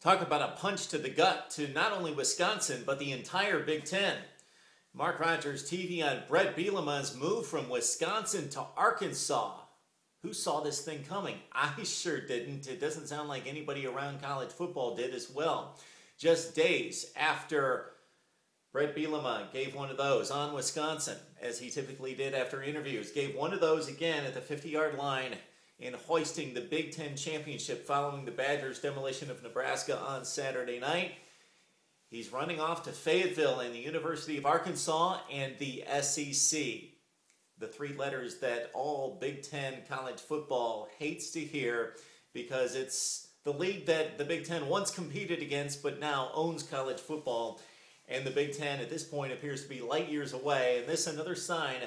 Talk about a punch to the gut to not only Wisconsin, but the entire Big Ten. Mark Rogers TV on Bret Bielema's move from Wisconsin to Arkansas. Who saw this thing coming? I sure didn't. It doesn't sound like anybody around college football did as well. Just days after Bret Bielema gave one of those on Wisconsin, as he typically did after interviews, gave one of those again at the 50-yard line in hoisting the Big Ten championship following the Badgers' demolition of Nebraska on Saturday night. He's running off to Fayetteville and the University of Arkansas and the SEC. The three letters that all Big Ten college football hates to hear because it's the league that the Big Ten once competed against but now owns college football. And the Big Ten at this point appears to be light years away. And this is another sign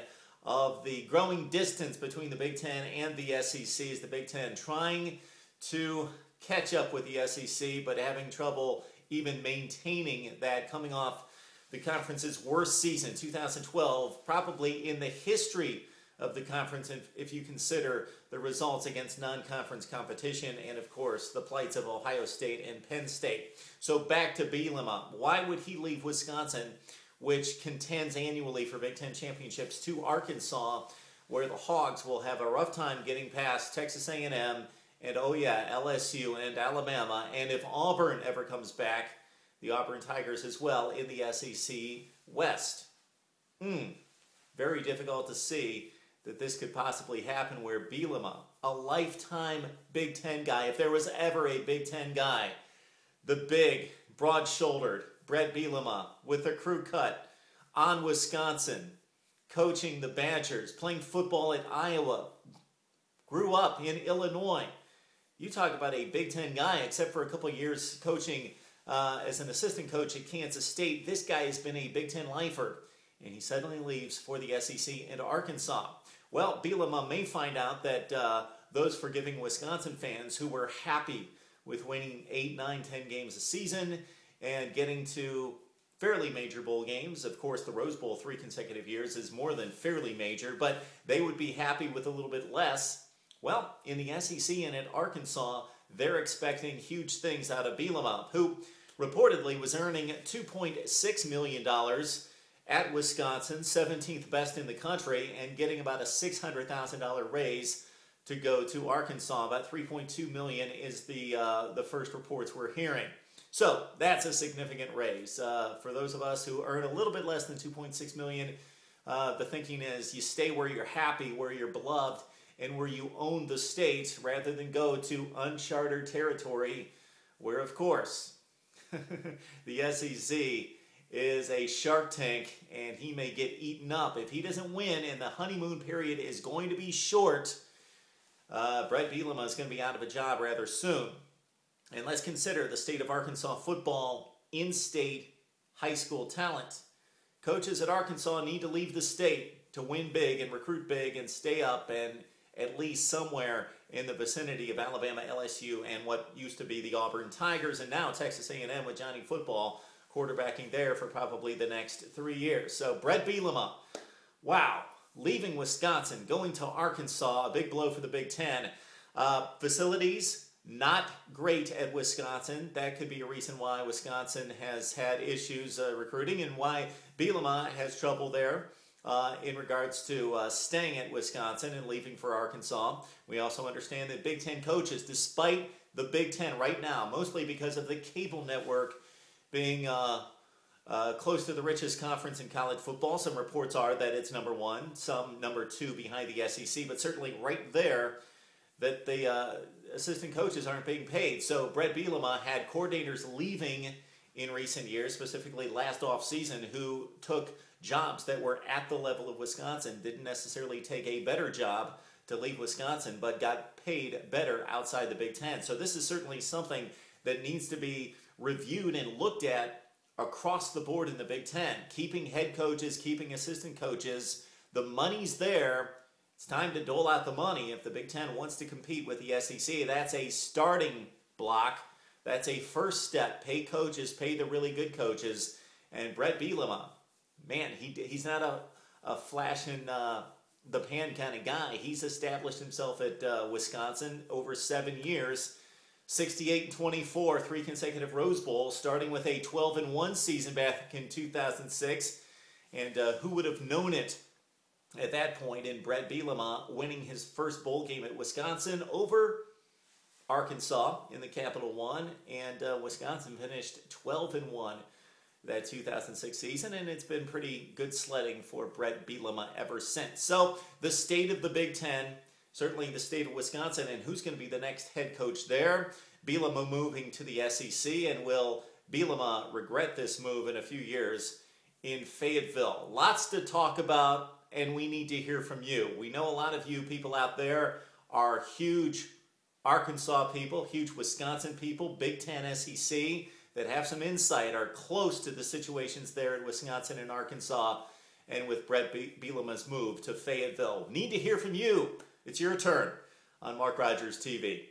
of the growing distance between the Big Ten and the SEC is the Big Ten trying to catch up with the SEC but having trouble even maintaining that, coming off the conference's worst season, 2012, probably in the history of the conference if you consider the results against non-conference competition and, of course, the plights of Ohio State and Penn State. So back to Bielema. Why would he leave Wisconsin, which contends annually for Big Ten championships, to Arkansas, where the Hogs will have a rough time getting past Texas A&M and, oh yeah, LSU and Alabama, and if Auburn ever comes back, the Auburn Tigers as well in the SEC West. Very difficult to see that this could possibly happen where Bielema, a lifetime Big Ten guy, if there was ever a Big Ten guy, the big, broad-shouldered Bret Bielema with the crew cut on Wisconsin, coaching the Badgers, playing football at Iowa, grew up in Illinois. You talk about a Big Ten guy, except for a couple of years coaching as an assistant coach at Kansas State. This guy has been a Big Ten lifer, and he suddenly leaves for the SEC and Arkansas. Well, Bielema may find out that those forgiving Wisconsin fans who were happy with winning 8, 9, 10 games a season and getting to fairly major bowl games. Of course, the Rose Bowl 3 consecutive years is more than fairly major, but they would be happy with a little bit less. Well, in the SEC and at Arkansas, they're expecting huge things out of Bielema, who reportedly was earning $2.6 million at Wisconsin, 17th best in the country, and getting about a $600,000 raise to go to Arkansas. About $3.2 million is the first reports we're hearing. So that's a significant raise. For those of us who earn a little bit less than $2.6 million, the thinking is you stay where you're happy, where you're beloved, and where you own the state, rather than go to uncharted territory where, of course, the SEC is a shark tank and he may get eaten up. If he doesn't win and the honeymoon period is going to be short, Bret Bielema is going to be out of a job rather soon. And let's consider the state of Arkansas football in-state high school talent. Coaches at Arkansas need to leave the state to win big and recruit big and stay up and at least somewhere in the vicinity of Alabama, LSU, and what used to be the Auburn Tigers, and now Texas A&M with Johnny Football quarterbacking there for probably the next 3 years. So Bret Bielema, wow, leaving Wisconsin, going to Arkansas, a big blow for the Big Ten. Facilities, not great at Wisconsin. That could be a reason why Wisconsin has had issues recruiting and why Bielema has trouble there. In regards to staying at Wisconsin and leaving for Arkansas. We also understand that Big Ten coaches, despite the Big Ten right now, mostly because of the cable network being close to the richest conference in college football, some reports are that it's number 1, some number 2 behind the SEC, but certainly right there that the assistant coaches aren't being paid. So Bret Bielema had coordinators leaving in recent years, specifically last offseason, who took jobs that were at the level of Wisconsin, didn't necessarily take a better job to leave Wisconsin, but got paid better outside the Big Ten. So this is certainly something that needs to be reviewed and looked at across the board in the Big Ten. Keeping head coaches, keeping assistant coaches, the money's there. It's time to dole out the money if the Big Ten wants to compete with the SEC. That's a starting block. That's a first step. Pay coaches, pay the really good coaches. And Bret Bielema, man, he's not a flash in the pan kind of guy. He's established himself at Wisconsin over 7 years. 68-24, 3 consecutive Rose Bowls, starting with a 12-1 season back in 2006. And who would have known it at that point in Bret Bielema winning his first bowl game at Wisconsin over Arkansas in the Capital One, and Wisconsin finished 12-1 that 2006 season, and it's been pretty good sledding for Bret Bielema ever since. So the state of the Big Ten, certainly the state of Wisconsin, and who's going to be the next head coach there. Bielema moving to the SEC, and will Bielema regret this move in a few years in Fayetteville? Lots to talk about, and we need to hear from you. We know a lot of you people out there are huge Arkansas people, huge Wisconsin people, Big Ten SEC, that have some insight, are close to the situations there in Wisconsin and Arkansas, and with Bret Bielema's move to Fayetteville. Need to hear from you. It's your turn on Mark Rogers TV.